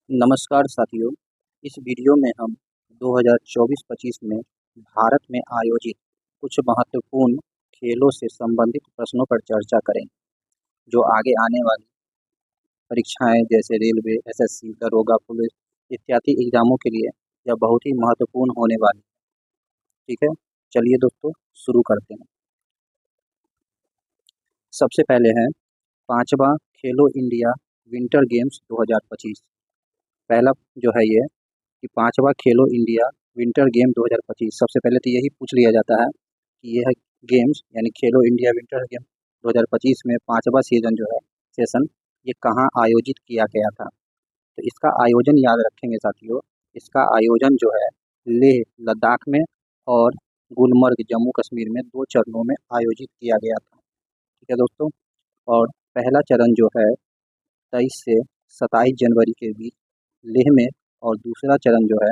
नमस्कार साथियों, इस वीडियो में हम 2024-25 में भारत में आयोजित कुछ महत्वपूर्ण खेलों से संबंधित प्रश्नों पर चर्चा करेंगे, जो आगे आने वाली परीक्षाएं जैसे रेलवे, एसएससी, दरोगा, पुलिस इत्यादि एग्जामों के लिए यह बहुत ही महत्वपूर्ण होने वाली है। ठीक है, चलिए दोस्तों शुरू करते हैं। सबसे पहले है 5वां खेलो इंडिया विंटर गेम्स 2025। पहला जो है ये कि 5वां खेलो इंडिया विंटर गेम 2025। सबसे पहले तो यही पूछ लिया जाता है कि यह गेम्स यानी खेलो इंडिया विंटर गेम 2025 में 5वां सीजन जो है सेशन ये कहाँ आयोजित किया गया था। तो इसका आयोजन याद रखेंगे साथियों, इसका आयोजन जो है लेह लद्दाख में और गुलमर्ग जम्मू कश्मीर में 2 चरणों में आयोजित किया गया था। ठीक है दोस्तों, और पहला चरण जो है 23 से 27 जनवरी के बीच लेह में और दूसरा चरण जो है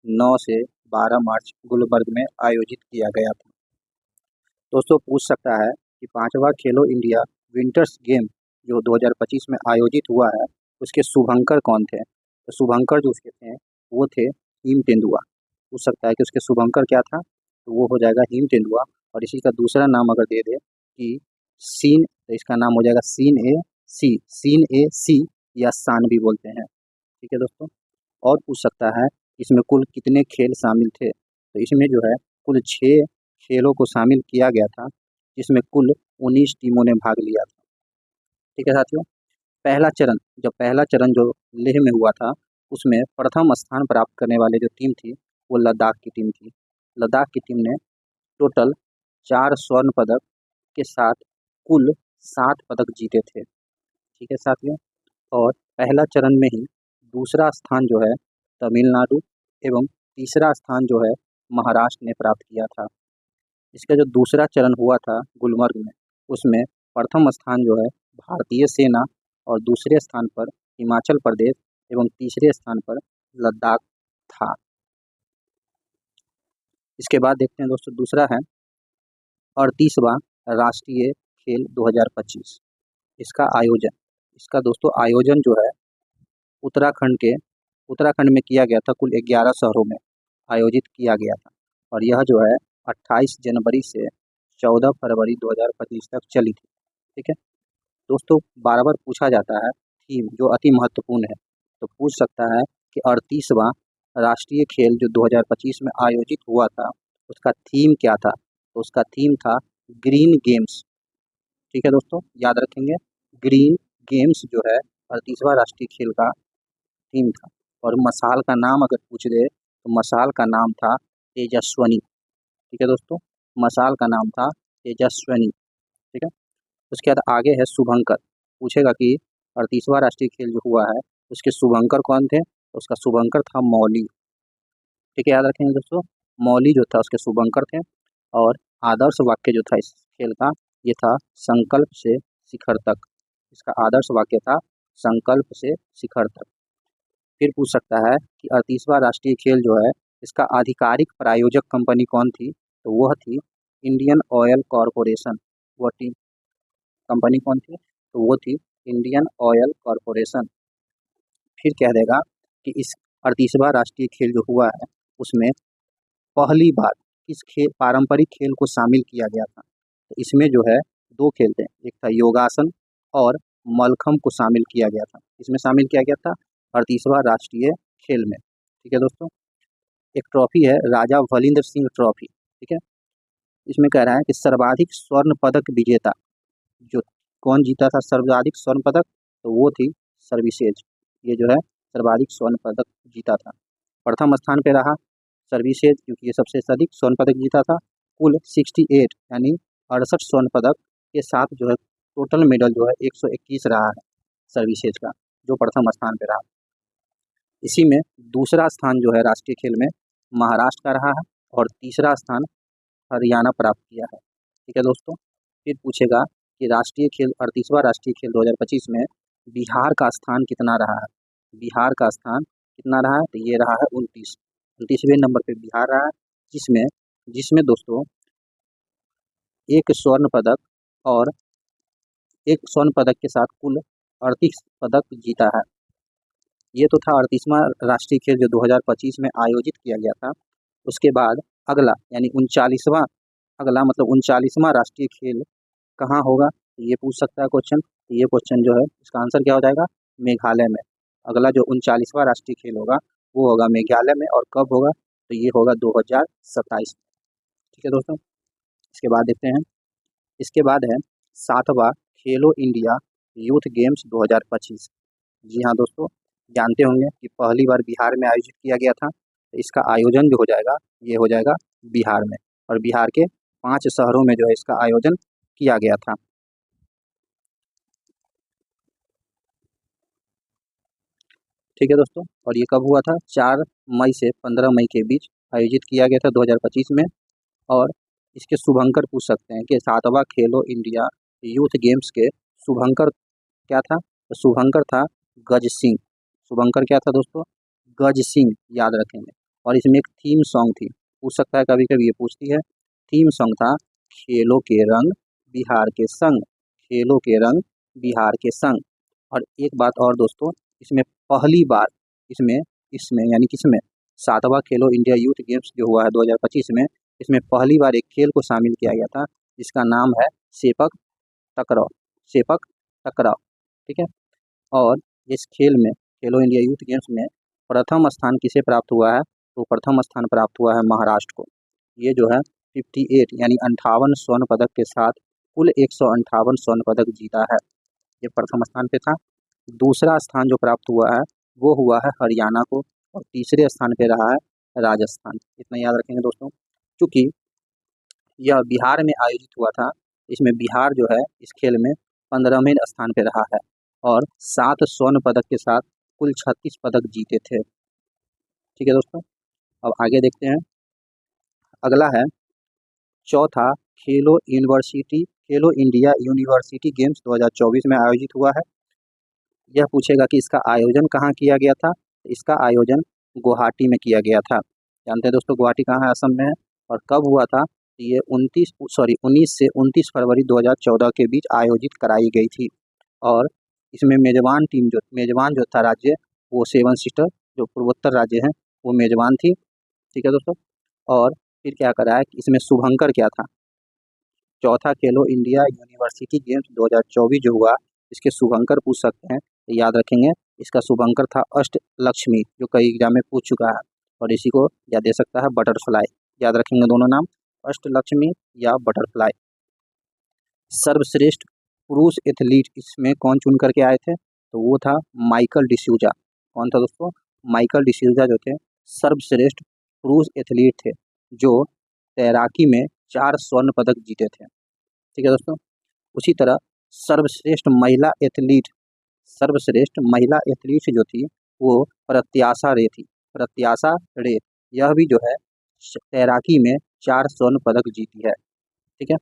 9 से 12 मार्च गुलबर्ग में आयोजित किया गया था। दोस्तों पूछ सकता है कि 5वां खेलो इंडिया विंटर्स गेम जो 2025 में आयोजित हुआ है उसके शुभंकर कौन थे। तो शुभंकर जो उसके थे वो थे हिम तेंदुआ। पूछ सकता है कि उसके शुभंकर क्या था, तो वो हो जाएगा हिम तेंदुआ। और इसी का दूसरा नाम अगर दे दे कि सीन, तो इसका नाम हो जाएगा सीन ए सी या सान भी बोलते हैं। ठीक है दोस्तों, और पूछ सकता है इसमें कुल कितने खेल शामिल थे। तो इसमें जो है कुल 6 खेलों को शामिल किया गया था, जिसमें कुल 19 टीमों ने भाग लिया था। ठीक है साथियों, पहला चरण जो लेह में हुआ था उसमें प्रथम स्थान प्राप्त करने वाले जो टीम थी वो लद्दाख की टीम थी। लद्दाख की टीम ने टोटल 4 स्वर्ण पदक के साथ कुल 7 पदक जीते थे। ठीक है साथियों, और पहला चरण में ही दूसरा स्थान जो है तमिलनाडु एवं तीसरा स्थान जो है महाराष्ट्र ने प्राप्त किया था। इसका जो दूसरा चरण हुआ था गुलमर्ग में, उसमें प्रथम स्थान जो है भारतीय सेना और दूसरे स्थान पर हिमाचल प्रदेश एवं तीसरे स्थान पर लद्दाख था। इसके बाद देखते हैं दोस्तों, दूसरा है 38वां राष्ट्रीय खेल 2025। इसका दोस्तों आयोजन जो है उत्तराखंड में किया गया था। कुल 11 शहरों में आयोजित किया गया था और यह जो है 28 जनवरी से 14 फरवरी 2025 तक चली थी। ठीक है दोस्तों, बार बार पूछा जाता है थीम जो अति महत्वपूर्ण है, तो पूछ सकता है कि 38वां राष्ट्रीय खेल जो 2025 में आयोजित हुआ था उसका थीम क्या था। तो उसका थीम था ग्रीन गेम्स। ठीक है दोस्तों, याद रखेंगे ग्रीन गेम्स जो है 38वां राष्ट्रीय खेल का थीम था। और मसाल का नाम अगर पूछ दे तो मसाल का नाम था तेजस्वनी। ठीक है दोस्तों, मसाल का नाम था तेजस्वनी। ठीक है, उसके बाद आगे है शुभंकर। पूछेगा कि 38वां राष्ट्रीय खेल जो हुआ है उसके शुभंकर कौन थे, तो उसका शुभंकर था मौली। ठीक है, याद रखेंगे दोस्तों, मौली जो था उसके शुभंकर थे। और आदर्श वाक्य जो था इस खेल का ये था संकल्प से शिखर तक। इसका आदर्श वाक्य था संकल्प से शिखर तक। फिर पूछ सकता है कि 38वां राष्ट्रीय खेल जो है इसका आधिकारिक प्रायोजक कंपनी कौन थी, तो वह थी इंडियन ऑयल कॉरपोरेशन। वह टीम कंपनी कौन थी, तो वो थी इंडियन ऑयल कॉरपोरेशन। फिर कह देगा कि इस 38वां राष्ट्रीय खेल जो हुआ है उसमें पहली बार किस खेल पारंपरिक खेल को शामिल किया गया था। तो इसमें जो है 2 खेल थे, एक था योगासन और मलखम को शामिल किया गया था। इसमें शामिल किया गया था 38वां राष्ट्रीय खेल में। ठीक है दोस्तों, एक ट्रॉफी है राजा भलिंदर सिंह ट्रॉफी। ठीक है, इसमें कह रहा है कि सर्वाधिक स्वर्ण पदक विजेता जो कौन जीता था सर्वाधिक स्वर्ण पदक, तो वो थी सर्विसेज। ये जो है सर्वाधिक स्वर्ण पदक जीता था। प्रथम स्थान पे रहा सर्विसेज क्योंकि ये सबसे अधिक स्वर्ण पदक जीता था। कुल 68 यानी 68 स्वर्ण पदक के साथ जो है टोटल मेडल जो है 121 रहा है सर्विसेज का, जो प्रथम स्थान पे रहा। इसी में दूसरा स्थान जो है राष्ट्रीय खेल में महाराष्ट्र का रहा है और तीसरा स्थान हरियाणा प्राप्त किया है। ठीक है दोस्तों, फिर पूछेगा कि राष्ट्रीय खेल 38वां राष्ट्रीय खेल 2025 में बिहार का स्थान कितना रहा है। बिहार का स्थान कितना रहा है, तो ये रहा है 29वें नंबर पे बिहार रहा है, जिसमें जिसमें दोस्तों एक स्वर्ण पदक और एक स्वर्ण पदक के साथ कुल 38 पदक जीता है। ये तो था 38वां राष्ट्रीय खेल जो 2025 में आयोजित किया गया था। उसके बाद अगला यानी 39वां, अगला मतलब 39वां राष्ट्रीय खेल कहाँ होगा, ये पूछ सकता है क्वेश्चन। तो ये क्वेश्चन जो है इसका आंसर क्या हो जाएगा, मेघालय में। अगला जो 39वां राष्ट्रीय खेल होगा वो होगा मेघालय में, और कब होगा, तो ये होगा 2027। ठीक है दोस्तों, इसके बाद देखते हैं। इसके बाद है 7वां खेलो इंडिया यूथ गेम्स 2025। जी हाँ दोस्तों, जानते होंगे कि पहली बार बिहार में आयोजित किया गया था। तो इसका आयोजन जो हो जाएगा ये हो जाएगा बिहार में, और बिहार के 5 शहरों में जो है इसका आयोजन किया गया था। ठीक है दोस्तों, और ये कब हुआ था, 4 मई से 15 मई के बीच आयोजित किया गया था 2025 में। और इसके शुभंकर पूछ सकते हैं कि 7वां खेलो इंडिया यूथ गेम्स के शुभंकर क्या था, तो शुभंकर था गज सिंह। शुभंकर क्या था दोस्तों, गज सिंह, याद रखेंगे। और इसमें एक थीम सॉन्ग थी, पूछ सकता है, कभी कभी ये पूछती है। थीम सॉन्ग था खेलों के रंग बिहार के संग, खेलों के रंग बिहार के संग। और एक बात और दोस्तों, इसमें पहली बार इसमें इसमें यानी कि इसमें 7वां खेलो इंडिया यूथ गेम्स जो हुआ है 2025 में, इसमें पहली बार एक खेल को शामिल किया गया था जिसका नाम है सेपक टकराव, सेपक टकराव। ठीक है, और इस खेल में खेलो इंडिया यूथ गेम्स में प्रथम स्थान किसे प्राप्त हुआ है, तो प्रथम स्थान प्राप्त हुआ है महाराष्ट्र को। ये जो है 58 यानी 58 स्वर्ण पदक के साथ कुल 158 स्वर्ण पदक जीता है, ये प्रथम स्थान पे था। दूसरा स्थान जो प्राप्त हुआ है वो हुआ है हरियाणा को, और तीसरे स्थान पे रहा है राजस्थान। इतना याद रखेंगे दोस्तों, क्योंकि यह बिहार में आयोजित हुआ था। इसमें बिहार जो है इस खेल में 15वें स्थान पे रहा है, और 7 स्वर्ण पदक के साथ कुल 36 पदक जीते थे। ठीक है दोस्तों, अब आगे देखते हैं। अगला है चौथा खेलो इंडिया यूनिवर्सिटी गेम्स 2024 में आयोजित हुआ है। यह पूछेगा कि इसका आयोजन कहाँ किया गया था, तो इसका आयोजन गुवाहाटी में किया गया था। जानते हैं दोस्तों गुवाहाटी कहाँ है, असम में है। और कब हुआ था, तो ये 19 से 29 फरवरी 2014 के बीच आयोजित कराई गई थी। और इसमें मेजबान जो था राज्य, वो 7 सिस्टर जो पूर्वोत्तर राज्य हैं वो मेजबान थी। ठीक है दोस्तों, और फिर क्या करा है कि इसमें शुभंकर क्या था, चौथा खेलो इंडिया यूनिवर्सिटी गेम्स 2024 जो हुआ, इसके शुभंकर पूछ सकते हैं, तो याद रखेंगे इसका शुभंकर था अष्ट लक्ष्मी, जो कई एग्जाम में पूछ चुका है। और इसी को या दे सकता है बटरफ्लाई, याद रखेंगे दोनों नाम, अष्ट लक्ष्मी या बटरफ्लाई। सर्वश्रेष्ठ पुरुष एथलीट इसमें कौन चुन करके आए थे, तो वो था माइकल डिसूजा। कौन था दोस्तों, माइकल डिसूजा जो थे सर्वश्रेष्ठ पुरुष एथलीट थे, जो तैराकी में 4 स्वर्ण पदक जीते थे। ठीक है दोस्तों, उसी तरह सर्वश्रेष्ठ महिला एथलीट सर्वश्रेष्ठ महिला एथलीट जो थी वो प्रत्याशा रे थी, प्रत्याशा रे। यह भी जो है तैराकी में 4 स्वर्ण पदक जीती है। ठीक है,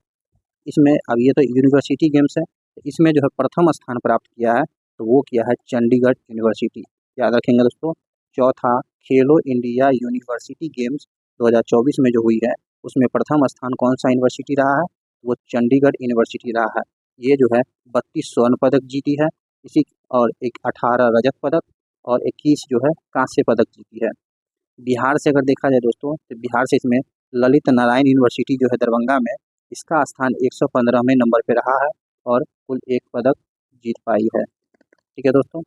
इसमें अब ये तो यूनिवर्सिटी गेम्स है, तो इसमें जो है प्रथम स्थान प्राप्त किया है, तो वो किया है चंडीगढ़ यूनिवर्सिटी। याद रखेंगे दोस्तों, चौथा खेलो इंडिया यूनिवर्सिटी गेम्स 2024 में जो हुई है उसमें प्रथम स्थान कौन सा यूनिवर्सिटी रहा है, वो चंडीगढ़ यूनिवर्सिटी रहा है। ये जो है 32 स्वर्ण पदक जीती है इसी, और एक 18 रजत पदक और 21 जो है कांस्य पदक जीती है। बिहार से अगर देखा जाए दोस्तों, तो बिहार से इसमें ललित नारायण यूनिवर्सिटी जो है दरभंगा में, इसका स्थान 115वें नंबर पे रहा है और कुल 1 पदक जीत पाई है। ठीक है दोस्तों।